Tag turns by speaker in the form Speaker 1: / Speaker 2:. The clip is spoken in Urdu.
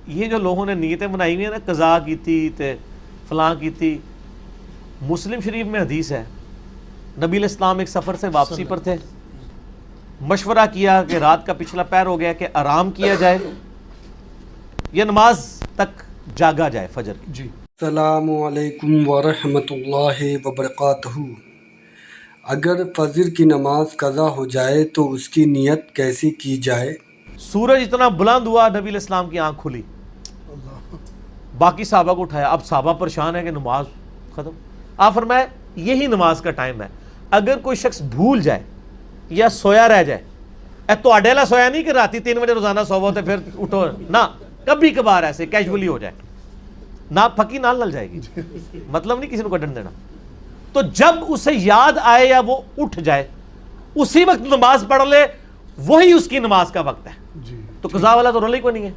Speaker 1: یہ جو لوگوں نے نیتیں بنائی ہوئی ہیں نا، قضا کی تھی تے فلاں کی تھی، مسلم شریف میں حدیث ہے نبی علیہ السلام ایک سفر سے واپسی پر تھے، مشورہ کیا کہ رات کا پچھلا پہر ہو گیا کہ آرام کیا جائے یا نماز تک جاگا جائے فجر کی.
Speaker 2: جی
Speaker 3: السلام علیکم ورحمۃ اللہ وبرکاتہ. اگر فجر کی نماز قضا ہو جائے تو اس کی نیت کیسی کی جائے؟
Speaker 1: سورج اتنا بلند ہوا، نبی علیہ السلام کی آنکھ کھلی، باقی صحابہ کو اٹھایا. اب صحابہ پریشان ہے کہ نماز ختم. آپ فرمائے یہی نماز کا ٹائم ہے. اگر کوئی شخص بھول جائے یا سویا رہ جائے، تو اڈیلا سویا نہیں کہ راتی 3 بجے روزانہ سو تو پھر اٹھو نہ، کبھی کبھار ایسے کیجولی ہو جائے نہ، پھکی نال نل جائے گی، مطلب نہیں کسی کو کڈن دینا. تو جب اسے یاد آئے یا وہ اٹھ جائے اسی وقت نماز پڑھ لے، وہی اس کی نماز کا وقت ہے.
Speaker 2: جی
Speaker 1: تو قضا والا تو رول ہی کوئی نہیں ہے.